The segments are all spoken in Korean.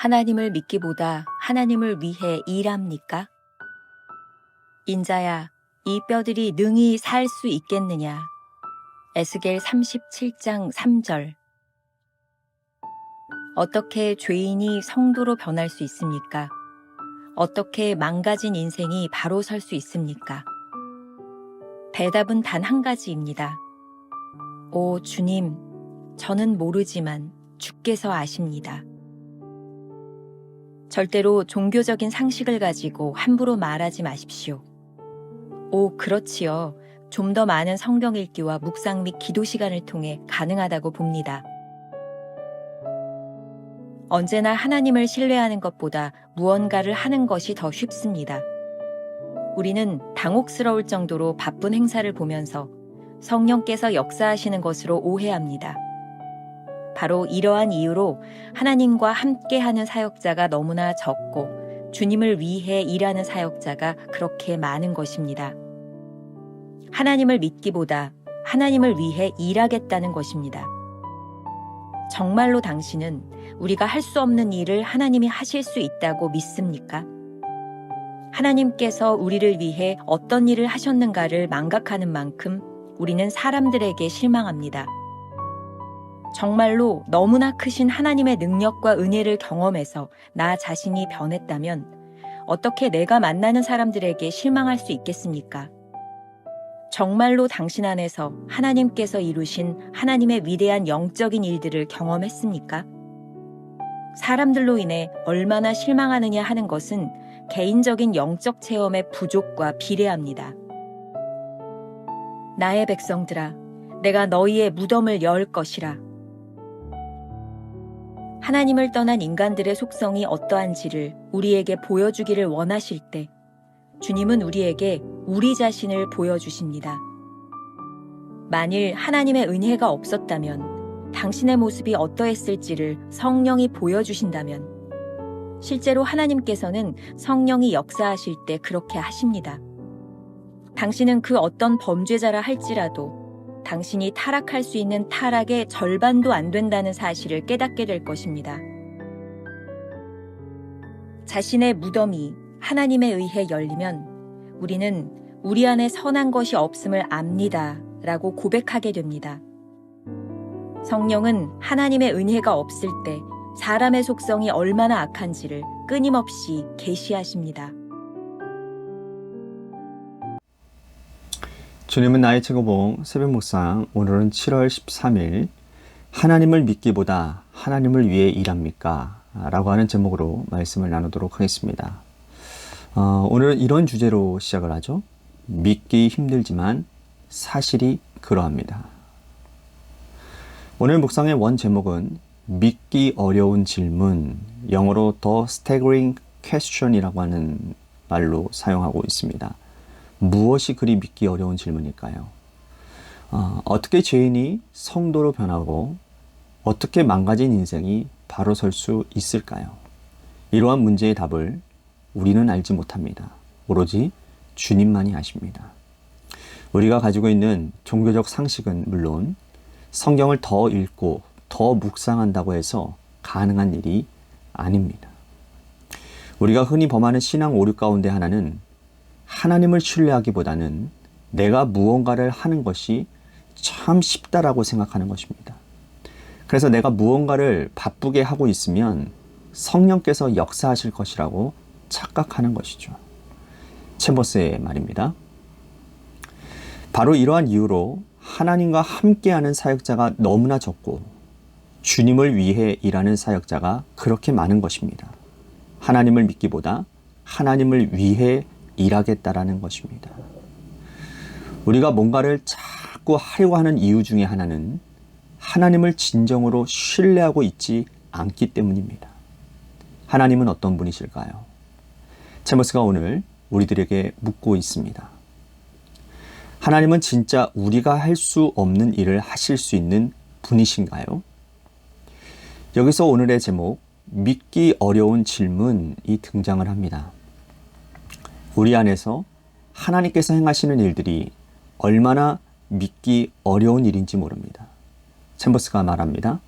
하나님을 믿기보다 하나님을 위해 일합니까? 인자야, 이 뼈들이 능히 살 수 있겠느냐? 에스겔 37장 3절. 어떻게 죄인이 성도로 변할 수 있습니까? 어떻게 망가진 인생이 바로 설 수 있습니까? 대답은 단 한 가지입니다. 오 주님, 저는 모르지만 주께서 아십니다. 절대로 종교적인 상식을 가지고 함부로 말하지 마십시오. 오, 그렇지요. 좀 더 많은 성경 읽기와 묵상 및 기도 시간을 통해 가능하다고 봅니다. 언제나 하나님을 신뢰하는 것보다 무언가를 하는 것이 더 쉽습니다. 우리는 당혹스러울 정도로 바쁜 행사를 보면서 성령께서 역사하시는 것으로 오해합니다. 바로 이러한 이유로 하나님과 함께하는 사역자가 너무나 적고 주님을 위해 일하는 사역자가 그렇게 많은 것입니다. 하나님을 믿기보다 하나님을 위해 일하겠다는 것입니다. 정말로 당신은 우리가 할 수 없는 일을 하나님이 하실 수 있다고 믿습니까? 하나님께서 우리를 위해 어떤 일을 하셨는가를 망각하는 만큼 우리는 사람들에게 실망합니다. 정말로 너무나 크신 하나님의 능력과 은혜를 경험해서 나 자신이 변했다면 어떻게 내가 만나는 사람들에게 실망할 수 있겠습니까? 정말로 당신 안에서 하나님께서 이루신 하나님의 위대한 영적인 일들을 경험했습니까? 사람들로 인해 얼마나 실망하느냐 하는 것은 개인적인 영적 체험의 부족과 비례합니다. 나의 백성들아, 내가 너희의 무덤을 열 것이라. 하나님을 떠난 인간들의 속성이 어떠한지를 우리에게 보여주기를 원하실 때 주님은 우리에게 우리 자신을 보여주십니다. 만일 하나님의 은혜가 없었다면 당신의 모습이 어떠했을지를 성령이 보여주신다면 실제로 하나님께서는 성령이 역사하실 때 그렇게 하십니다. 당신은 그 어떤 범죄자라 할지라도 당신이 타락할 수 있는 타락의 절반도 안 된다는 사실을 깨닫게 될 것입니다. 자신의 무덤이 하나님에 의해 열리면 우리는 우리 안에 선한 것이 없음을 압니다 라고 고백하게 됩니다. 성령은 하나님의 은혜가 없을 때 사람의 속성이 얼마나 악한지를 끊임없이 계시하십니다. 주님은 나의 최고봉 새벽 묵상, 오늘은 7월 13일 하나님을 믿기보다 하나님을 위해 일합니까? 라고 하는 제목으로 말씀을 나누도록 하겠습니다. 오늘은 이런 주제로 시작을 하죠. 믿기 힘들지만 사실이 그러합니다. 오늘 묵상의 원 제목은 믿기 어려운 질문, 영어로 The Staggering Question이라고 하는 말로 사용하고 있습니다. 무엇이 그리 믿기 어려운 질문일까요? 어떻게 죄인이 성도로 변하고 어떻게 망가진 인생이 바로 설 수 있을까요? 이러한 문제의 답을 우리는 알지 못합니다. 오로지 주님만이 아십니다. 우리가 가지고 있는 종교적 상식은 물론 성경을 더 읽고 더 묵상한다고 해서 가능한 일이 아닙니다. 우리가 흔히 범하는 신앙 오류 가운데 하나는 하나님을 신뢰하기보다는 내가 무언가를 하는 것이 참 쉽다라고 생각하는 것입니다. 그래서 내가 무언가를 바쁘게 하고 있으면 성령께서 역사하실 것이라고 착각하는 것이죠. 챔버스의 말입니다. 바로 이러한 이유로 하나님과 함께하는 사역자가 너무나 적고 주님을 위해 일하는 사역자가 그렇게 많은 것입니다. 하나님을 믿기보다 하나님을 위해 일하겠다라는 것입니다. 우리가 뭔가를 자꾸 하려고 하는 이유 중에 하나는 하나님을 진정으로 신뢰하고 있지 않기 때문입니다. 하나님은 어떤 분이실까요? 챔버스가 오늘 우리들에게 묻고 있습니다. 하나님은 진짜 우리가 할 수 없는 일을 하실 수 있는 분이신가요? 여기서 오늘의 제목, 믿기 어려운 질문이 등장을 합니다. 우리 안에서 하나님께서 행하시는 일들이 얼마나 믿기 어려운 일인지 모릅니다. 챔버스가 말합니다.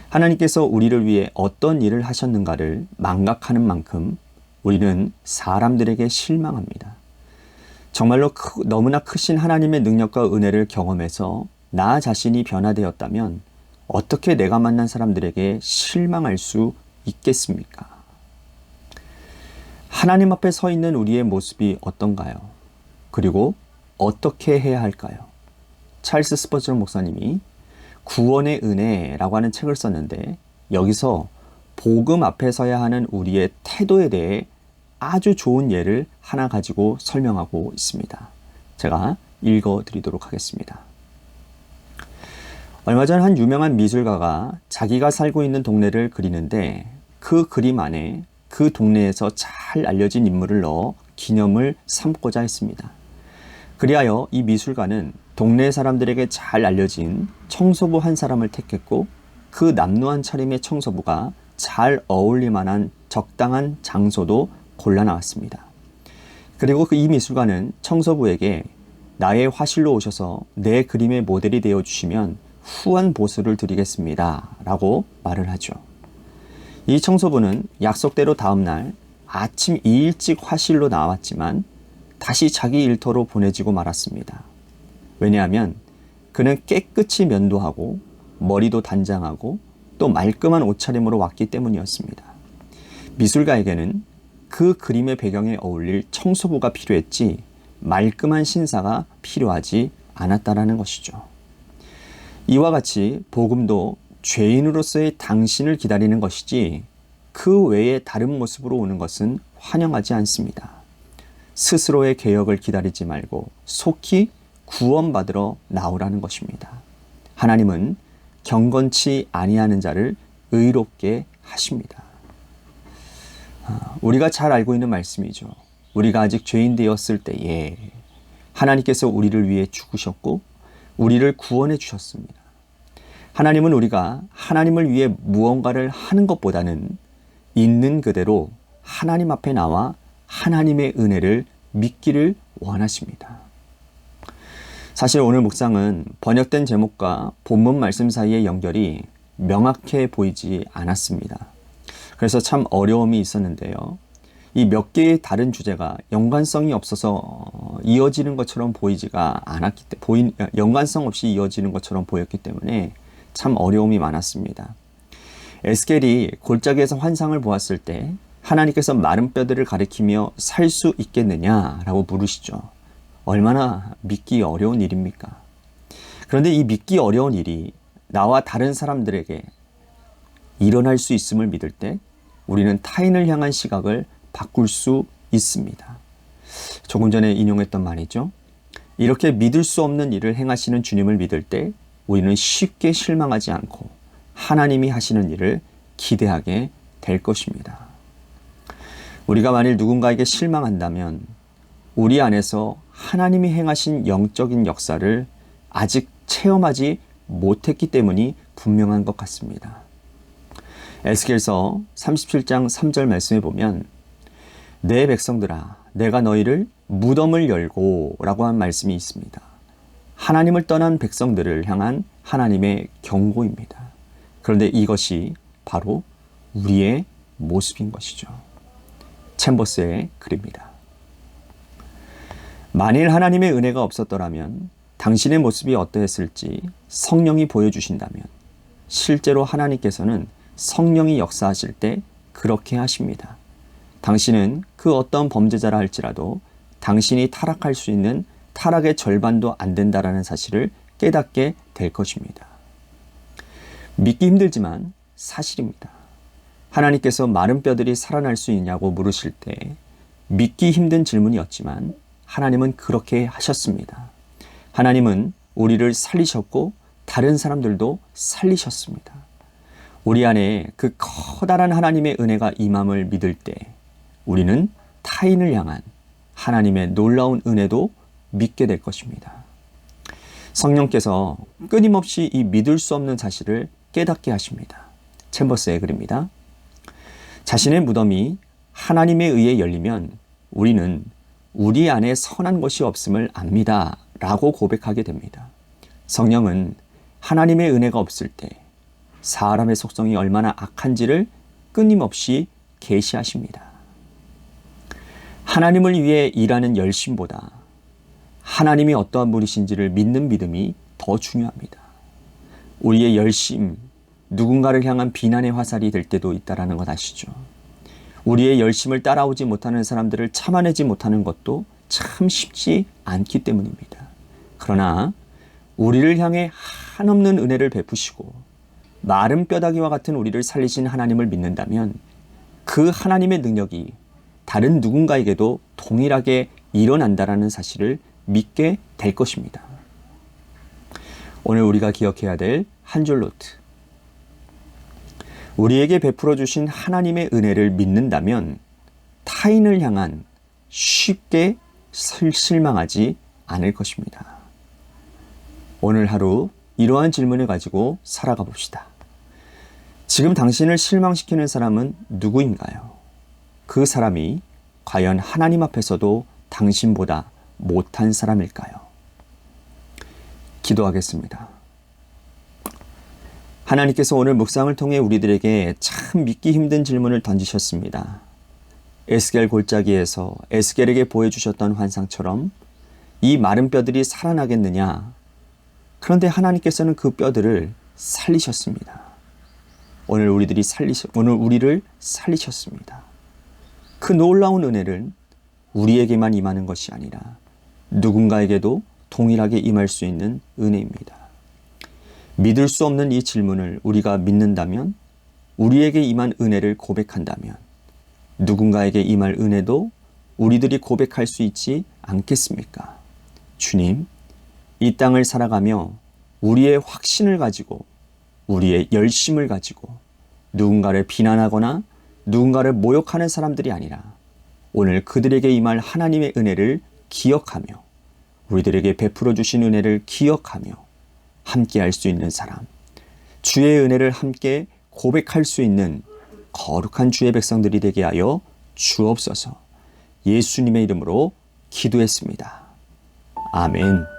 하나님께서 우리를 위해 어떤 일을 하셨는가를 망각하는 만큼 우리는 사람들에게 실망합니다. 정말로 너무나 크신 하나님의 능력과 은혜를 경험해서 나 자신이 변화되었다면 어떻게 내가 만난 사람들에게 실망할 수 있겠습니까? 하나님 앞에 서 있는 우리의 모습이 어떤가요? 그리고 어떻게 해야 할까요? 찰스 스퍼전 목사님이 구원의 은혜라고 하는 책을 썼는데 여기서 복음 앞에 서야 하는 우리의 태도에 대해 아주 좋은 예를 하나 가지고 설명하고 있습니다. 제가 읽어드리도록 하겠습니다. 얼마 전 한 유명한 미술가가 자기가 살고 있는 동네를 그리는데 그 그림 안에 그 동네에서 잘 알려진 인물을 넣어 기념을 삼고자 했습니다. 그리하여 이 미술가는 동네 사람들에게 잘 알려진 청소부 한 사람을 택했고 그 남루한 차림의 청소부가 잘 어울릴 만한 적당한 장소도 골라 나왔습니다. 그리고 이 미술가는 청소부에게 나의 화실로 오셔서 내 그림의 모델이 되어 주시면 후한 보수를 드리겠습니다 라고 말을 하죠. 이 청소부는 약속대로 다음날 아침 일찍 화실로 나왔지만 다시 자기 일터로 보내지고 말았습니다. 왜냐하면 그는 깨끗이 면도하고 머리도 단장하고 또 말끔한 옷차림으로 왔기 때문이었습니다. 미술가에게는 그 그림의 배경에 어울릴 청소부가 필요했지 말끔한 신사가 필요하지 않았다라는 것이죠. 이와 같이 복음도 죄인으로서의 당신을 기다리는 것이지 그 외의 다른 모습으로 오는 것은 환영하지 않습니다. 스스로의 개혁을 기다리지 말고 속히 구원받으러 나오라는 것입니다. 하나님은 경건치 아니하는 자를 의롭게 하십니다. 우리가 잘 알고 있는 말씀이죠. 우리가 아직 죄인 되었을 때에 하나님께서 우리를 위해 죽으셨고 우리를 구원해 주셨습니다. 하나님은 우리가 하나님을 위해 무언가를 하는 것보다는 있는 그대로 하나님 앞에 나와 하나님의 은혜를 믿기를 원하십니다. 사실 오늘 묵상은 번역된 제목과 본문 말씀 사이의 연결이 명확해 보이지 않았습니다. 그래서 참 어려움이 있었는데요. 이 몇 개의 다른 주제가 연관성이 없어서 이어지는 것처럼 보이지가 않았기 때문에 연관성 없이 이어지는 것처럼 보였기 때문에 참 어려움이 많았습니다. 에스겔이 골짜기에서 환상을 보았을 때 하나님께서 마른 뼈들을 가리키며 살 수 있겠느냐라고 물으시죠. 얼마나 믿기 어려운 일입니까? 그런데 이 믿기 어려운 일이 나와 다른 사람들에게 일어날 수 있음을 믿을 때 우리는 타인을 향한 시각을 바꿀 수 있습니다. 조금 전에 인용했던 말이죠. 이렇게 믿을 수 없는 일을 행하시는 주님을 믿을 때 우리는 쉽게 실망하지 않고 하나님이 하시는 일을 기대하게 될 것입니다. 우리가 만일 누군가에게 실망한다면 우리 안에서 하나님이 행하신 영적인 역사를 아직 체험하지 못했기 때문이 분명한 것 같습니다. 에스겔서 37장 3절 말씀에 보면 내 백성들아 내가 너희를 무덤을 열고 라고 한 말씀이 있습니다. 하나님을 떠난 백성들을 향한 하나님의 경고입니다. 그런데 이것이 바로 우리의 모습인 것이죠. 챔버스의 글입니다. 만일 하나님의 은혜가 없었더라면 당신의 모습이 어떠했을지 성령이 보여주신다면 실제로 하나님께서는 성령이 역사하실 때 그렇게 하십니다. 당신은 그 어떤 범죄자라 할지라도 당신이 타락할 수 있는 타락의 절반도 안 된다라는 사실을 깨닫게 될 것입니다. 믿기 힘들지만 사실입니다. 하나님께서 마른 뼈들이 살아날 수 있냐고 물으실 때 믿기 힘든 질문이었지만 하나님은 그렇게 하셨습니다. 하나님은 우리를 살리셨고 다른 사람들도 살리셨습니다. 우리 안에 그 커다란 하나님의 은혜가 임함을 믿을 때 우리는 타인을 향한 하나님의 놀라운 은혜도 믿게 될 것입니다. 성령께서 끊임없이 이 믿을 수 없는 사실을 깨닫게 하십니다. 챔버스의 글입니다. 자신의 무덤이 하나님에 의해 열리면 우리는 우리 안에 선한 것이 없음을 압니다 라고 고백하게 됩니다. 성령은 하나님의 은혜가 없을 때 사람의 속성이 얼마나 악한지를 끊임없이 계시하십니다. 하나님을 위해 일하는 열심보다 하나님이 어떠한 분이신지를 믿는 믿음이 더 중요합니다. 우리의 열심, 누군가를 향한 비난의 화살이 될 때도 있다는 것 아시죠? 우리의 열심을 따라오지 못하는 사람들을 참아내지 못하는 것도 참 쉽지 않기 때문입니다. 그러나 우리를 향해 한없는 은혜를 베푸시고 마른 뼈다귀와 같은 우리를 살리신 하나님을 믿는다면 그 하나님의 능력이 다른 누군가에게도 동일하게 일어난다라는 사실을 믿게 될 것입니다. 오늘 우리가 기억해야 될 한 줄 노트. 우리에게 베풀어 주신 하나님의 은혜를 믿는다면 타인을 향한 쉽게 실망하지 않을 것입니다. 오늘 하루 이러한 질문을 가지고 살아가 봅시다. 지금 당신을 실망시키는 사람은 누구인가요? 그 사람이 과연 하나님 앞에서도 당신보다 못한 사람일까요? 기도하겠습니다. 하나님께서 오늘 묵상을 통해 우리들에게 참 믿기 힘든 질문을 던지셨습니다. 에스겔 골짜기에서 에스겔에게 보여주셨던 환상처럼 이 마른 뼈들이 살아나겠느냐? 그런데 하나님께서는 그 뼈들을 살리셨습니다. 오늘 우리를 살리셨습니다. 그 놀라운 은혜는 우리에게만 임하는 것이 아니라 누군가에게도 동일하게 임할 수 있는 은혜입니다. 믿을 수 없는 이 질문을 우리가 믿는다면, 우리에게 임한 은혜를 고백한다면 누군가에게 임할 은혜도 우리들이 고백할 수 있지 않겠습니까? 주님, 이 땅을 살아가며 우리의 확신을 가지고, 우리의 열심을 가지고 누군가를 비난하거나 누군가를 모욕하는 사람들이 아니라 오늘 그들에게 임할 하나님의 은혜를 기억하며 우리들에게 베풀어 주신 은혜를 기억하며 함께 할 수 있는 사람, 주의 은혜를 함께 고백할 수 있는 거룩한 주의 백성들이 되게 하여 주옵소서. 예수님의 이름으로 기도했습니다. 아멘.